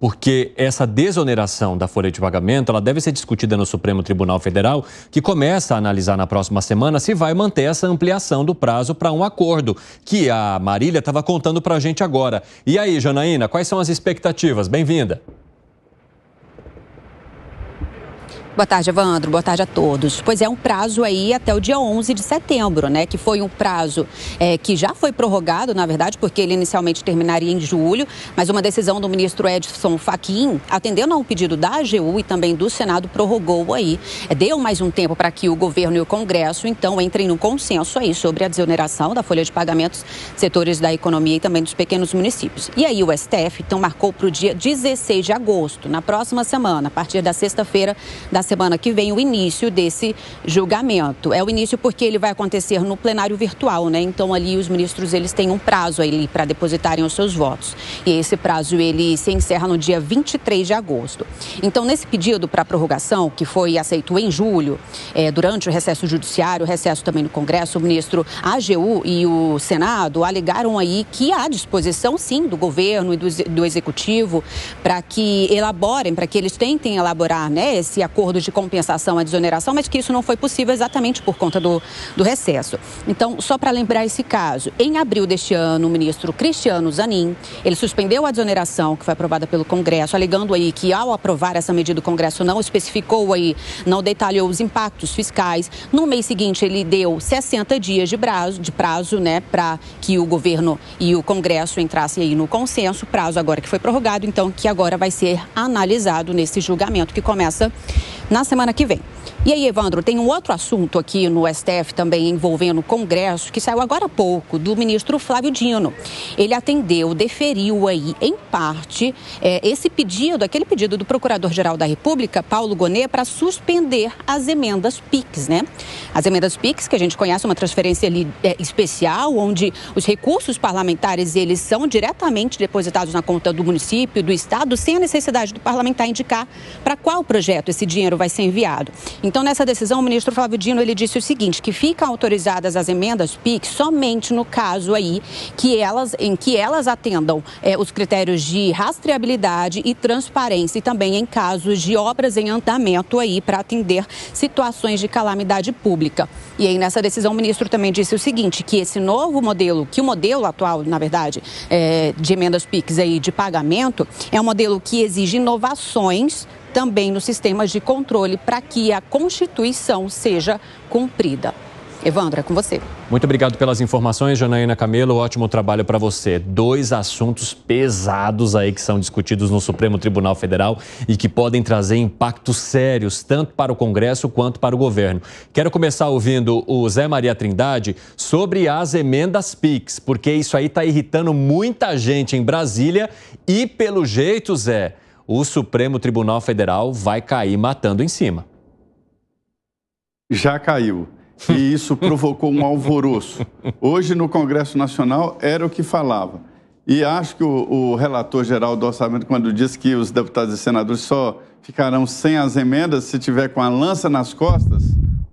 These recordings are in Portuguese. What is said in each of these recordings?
porque essa desoneração da folha de pagamento, ela deve ser discutida no Supremo Tribunal Federal, que começa a analisar na próxima semana se vai manter essa ampliação do prazo para um acordo, que a Marília estava contando para a gente agora. E aí, Janaína, quais são as expectativas? Bem-vinda. Boa tarde, Evandro. Boa tarde a todos. Pois é, um prazo aí até o dia 11 de setembro, né? Que foi um prazo que já foi prorrogado, na verdade, porque ele inicialmente terminaria em julho, mas uma decisão do ministro Edson Fachin, atendendo a um pedido da AGU e também do Senado, prorrogou aí. Deu mais um tempo para que o governo e o Congresso, então, entrem no consenso aí sobre a desoneração da folha de pagamentos, setores da economia e também dos pequenos municípios. E aí o STF, então, marcou para o dia 16 de agosto, na próxima semana, a partir da sexta-feira da semana que vem, o início desse julgamento. É o início porque ele vai acontecer no plenário virtual, né? Então ali os ministros, eles têm um prazo ali para depositarem os seus votos. E esse prazo, ele se encerra no dia 23 de agosto. Então, nesse pedido para prorrogação, que foi aceito em julho, durante o recesso judiciário, o recesso também no Congresso, o ministro AGU e o Senado alegaram aí que há disposição, sim, do governo e do Executivo para que elaborem, para que eles tentem elaborar, né, esse acordo de compensação à desoneração, mas que isso não foi possível exatamente por conta do recesso. Então, só para lembrar esse caso, em abril deste ano, o ministro Cristiano Zanin, ele suspendeu a desoneração que foi aprovada pelo Congresso, alegando aí que ao aprovar essa medida o Congresso não especificou aí, não detalhou os impactos fiscais. No mês seguinte, ele deu 60 dias de prazo, né, para que o governo e o Congresso entrassem aí no consenso, prazo agora que foi prorrogado, então que agora vai ser analisado nesse julgamento que começa na semana que vem. E aí, Evandro, tem um outro assunto aqui no STF também envolvendo o Congresso, que saiu agora há pouco, do ministro Flávio Dino. Ele atendeu, deferiu aí, em parte, esse pedido, aquele pedido do Procurador-Geral da República, Paulo Gonet, para suspender as emendas PIX, né? As emendas PIX, que a gente conhece, uma transferência ali especial, onde os recursos parlamentares, eles são diretamente depositados na conta do município, do estado, sem a necessidade do parlamentar indicar para qual projeto esse dinheiro vai ser enviado. Então, nessa decisão, o ministro Flávio Dino, ele disse o seguinte, que ficam autorizadas as emendas PIX somente no caso aí em que elas atendam os critérios de rastreabilidade e transparência e também em casos de obras em andamento aí para atender situações de calamidade pública. E aí, nessa decisão, o ministro também disse o seguinte, que esse novo modelo, que o modelo atual, na verdade, de emendas PIX aí de pagamento, é um modelo que exige inovações também nos sistemas de controle para que a Constituição seja cumprida. Evandro, é com você. Muito obrigado pelas informações, Janaína Camelo. Ótimo trabalho para você. 2 assuntos pesados aí que são discutidos no Supremo Tribunal Federal e que podem trazer impactos sérios, tanto para o Congresso quanto para o governo. Quero começar ouvindo o Zé Maria Trindade sobre as emendas PIX, porque isso aí está irritando muita gente em Brasília e, pelo jeito, Zé, o Supremo Tribunal Federal vai cair matando em cima. Já caiu. E isso provocou um alvoroço. Hoje, no Congresso Nacional, era o que falava. E acho que o relator geral do orçamento, quando disse que os deputados e senadores só ficarão sem as emendas se tiver com a lança nas costas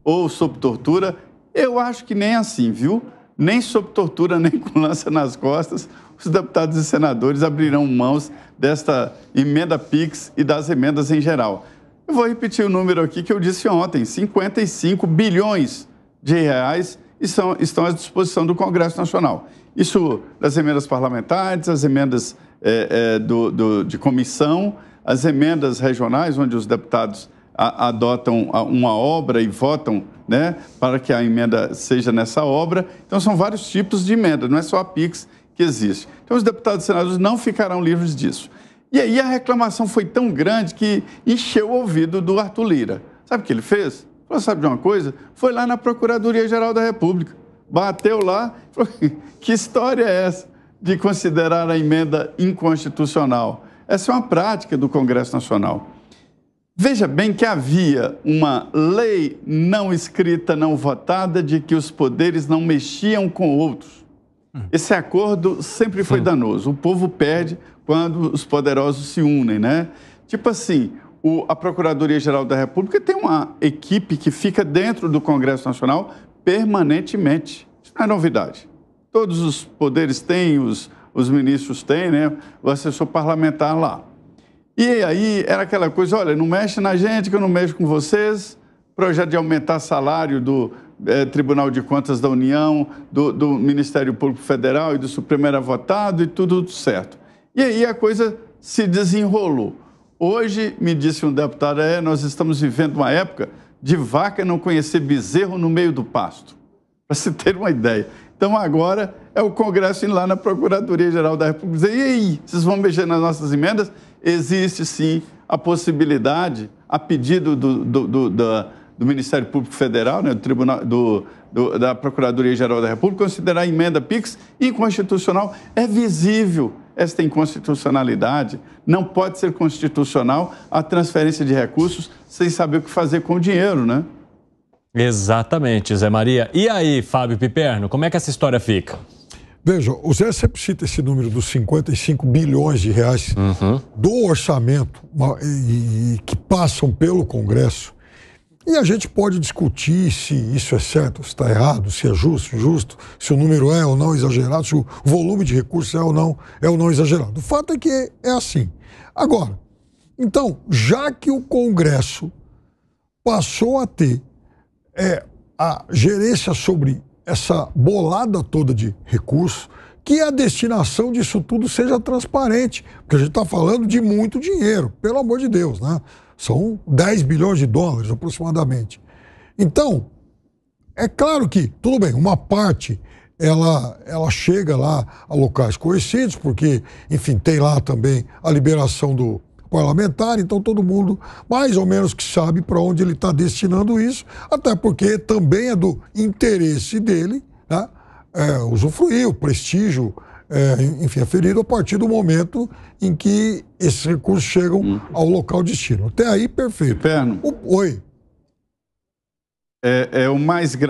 ou sob tortura, eu acho que nem assim, viu? Nem sob tortura, nem com lança nas costas, os deputados e senadores abrirão mãos desta emenda PIX e das emendas em geral. Eu vou repetir o número aqui que eu disse ontem, 55 bilhões de reais estão à disposição do Congresso Nacional. Isso das emendas parlamentares, as emendas de comissão, as emendas regionais, onde os deputados adotam uma obra e votam, né, para que a emenda seja nessa obra. Então, são vários tipos de emenda, não é só a PIX que existe. Então, os deputados e senadores não ficarão livres disso. E aí a reclamação foi tão grande que encheu o ouvido do Arthur Lira. Sabe o que ele fez? Falou, sabe de uma coisa? Foi lá na Procuradoria-Geral da República, bateu lá, falou, que história é essa de considerar a emenda inconstitucional? Essa é uma prática do Congresso Nacional. Veja bem que havia uma lei não escrita, não votada, de que os poderes não mexiam com outros. Esse acordo sempre foi danoso. O povo perde quando os poderosos se unem, né? Tipo assim, a Procuradoria-Geral da República tem uma equipe que fica dentro do Congresso Nacional permanentemente. Isso não é novidade. Todos os poderes têm, os ministros têm, né? O assessor parlamentar lá. E aí era aquela coisa, olha, não mexe na gente que eu não mexo com vocês, projeto de aumentar salário do Tribunal de Contas da União, do Ministério Público Federal e do Supremo era votado e tudo certo. E aí a coisa se desenrolou. Hoje, me disse um deputado, nós estamos vivendo uma época de vaca não conhecer bezerro no meio do pasto, para se ter uma ideia. Então, agora é o Congresso indo lá na Procuradoria-Geral da República dizer, e aí, vocês vão mexer nas nossas emendas? Existe, sim, a possibilidade, a pedido do Ministério Público Federal, né, do Tribunal, da Procuradoria-Geral da República, considerar a emenda PIX inconstitucional. É visível esta inconstitucionalidade. Não pode ser constitucional a transferência de recursos sem saber o que fazer com o dinheiro, né? Exatamente, Zé Maria. E aí, Fábio Piperno, como é que essa história fica? Veja, o Zé sempre cita esse número dos 55 bilhões de reais do orçamento que passam pelo Congresso. E a gente pode discutir se isso é certo, se está errado, se é justo, se o número é ou não exagerado, se o volume de recursos é ou não exagerado. O fato é que é assim. Agora, então, já que o Congresso passou a ter a gerência sobre essa bolada toda de recursos, que a destinação disso tudo seja transparente, porque a gente está falando de muito dinheiro, pelo amor de Deus, né? São 10 bilhões de dólares aproximadamente. Então, é claro que, tudo bem, uma parte ela chega lá a locais conhecidos, porque, enfim, tem lá também a liberação do parlamentar, então todo mundo mais ou menos que sabe para onde ele está destinando isso, até porque também é do interesse dele, né, usufruir o prestígio, enfim, aferido a partir do momento em que esses recursos chegam ao local de destino. Até aí, perfeito. Piperno. Oi.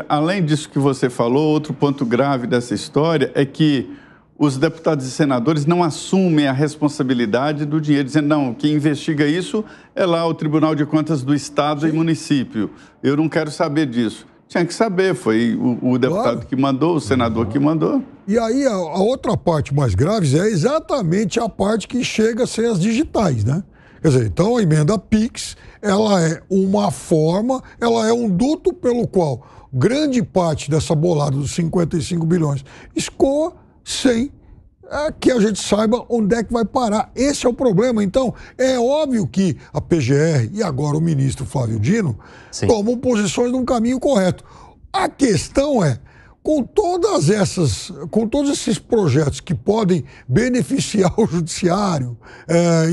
Além disso que você falou, outro ponto grave dessa história é que os deputados e senadores não assumem a responsabilidade do dinheiro, dizendo, não, quem investiga isso é lá o Tribunal de Contas do Estado e município. Eu não quero saber disso. Tinha que saber, foi o deputado que mandou, o senador que mandou. E aí a outra parte mais grave é exatamente a parte que chega a ser as digitais, né? Quer dizer, então a emenda PIX, ela é uma forma, ela é um duto pelo qual grande parte dessa bolada dos 55 bilhões escoa sem que a gente saiba onde é que vai parar. Esse é o problema. Então, é óbvio que a PGR e agora o ministro Flávio Dino tomam posições num caminho correto. A questão é, com todos esses projetos que podem beneficiar o judiciário,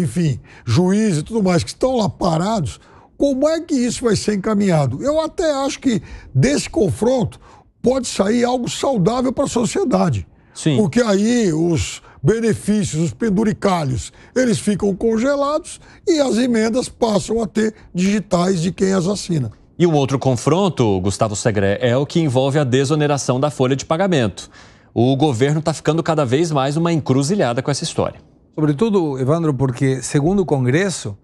enfim, juiz e tudo mais, que estão lá parados, como é que isso vai ser encaminhado? Eu até acho que desse confronto pode sair algo saudável para a sociedade. Sim. Porque aí os benefícios, os penduricalhos, eles ficam congelados e as emendas passam a ter digitais de quem as assina. E um outro confronto, Gustavo Segré, é o que envolve a desoneração da folha de pagamento. O governo está ficando cada vez mais uma encruzilhada com essa história. Sobretudo, Evandro, porque, segundo o Congresso,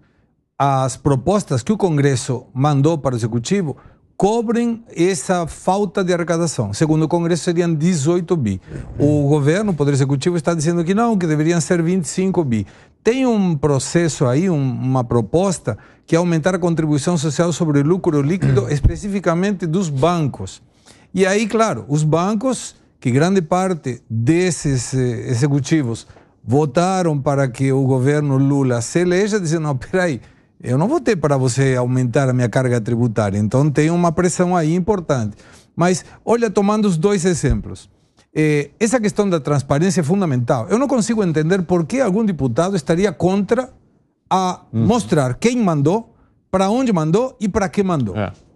as propostas que o Congresso mandou para o Executivo cobrem essa falta de arrecadação. Segundo o Congresso, seriam 18 bi. O governo, o Poder Executivo, está dizendo que não, que deveriam ser 25 bi. Tem um processo aí, uma proposta, que é aumentar a contribuição social sobre o lucro líquido, especificamente dos bancos. E aí, claro, os bancos, que grande parte desses executivos votaram para que o governo Lula se eleja, dizendo, não, peraí, eu não votei para você aumentar a minha carga tributária, então tem uma pressão aí importante. Mas, olha, tomando os dois exemplos, essa questão da transparência é fundamental. Eu não consigo entender por que algum deputado estaria contra a mostrar quem mandou, para onde mandou e para que mandou.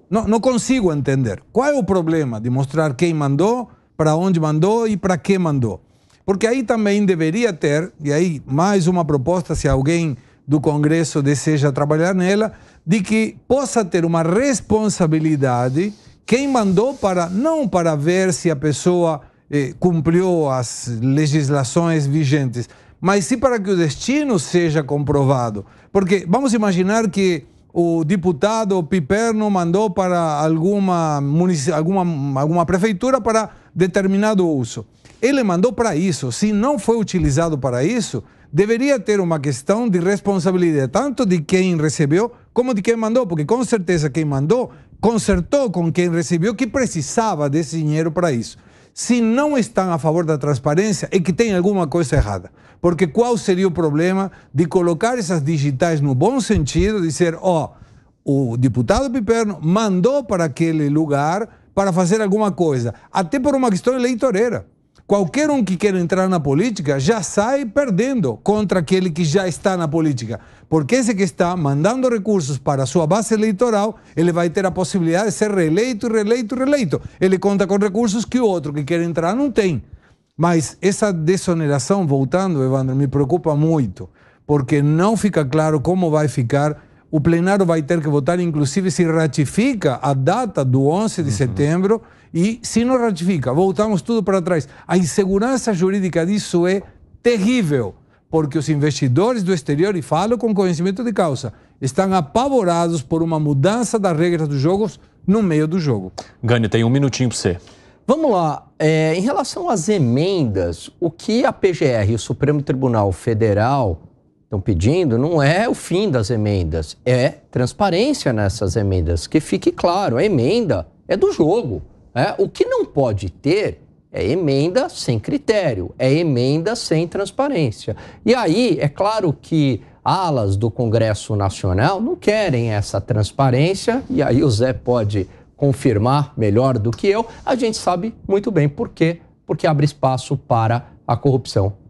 Não consigo entender. Qual é o problema de mostrar quem mandou, para onde mandou e para que mandou? Porque aí também deveria ter, e aí mais uma proposta, se alguém do Congresso deseja trabalhar nela, de que possa ter uma responsabilidade quem mandou não para ver se a pessoa cumpriu as legislações vigentes, mas sim para que o destino seja comprovado. Porque vamos imaginar que o deputado Piperno mandou para alguma prefeitura para determinado uso. Ele mandou para isso. Se não foi utilizado para isso, deveria ter uma questão de responsabilidade, tanto de quem recebeu como de quem mandou, porque com certeza quem mandou consertou com quem recebeu que precisava desse dinheiro para isso. Se não estão a favor da transparência, é que tem alguma coisa errada. Porque qual seria o problema de colocar essas digitais no bom sentido, dizer, o deputado Piperno mandou para aquele lugar para fazer alguma coisa, até por uma questão eleitoreira. Qualquer um que queira entrar na política já sai perdendo contra aquele que já está na política. Porque esse que está mandando recursos para a sua base eleitoral, ele vai ter a possibilidade de ser reeleito, reeleito, reeleito. Ele conta com recursos que o outro que quer entrar não tem. Mas essa desoneração, voltando, Evandro, me preocupa muito, porque não fica claro como vai ficar. O plenário vai ter que votar, inclusive, se ratifica a data do 11 de setembro, e se não ratifica, voltamos tudo para trás. A insegurança jurídica disso é terrível, porque os investidores do exterior, e falo com conhecimento de causa, estão apavorados por uma mudança das regras dos jogos no meio do jogo. Gani, tem um minutinho para você. Vamos lá. Em relação às emendas, o que a PGR e o Supremo Tribunal Federal estão pedindo não é o fim das emendas, é transparência nessas emendas. Que fique claro, a emenda é do jogo. O que não pode ter é emenda sem critério, é emenda sem transparência. E aí, é claro que alas do Congresso Nacional não querem essa transparência, e aí o Zé pode confirmar melhor do que eu. A gente sabe muito bem por quê, porque abre espaço para a corrupção.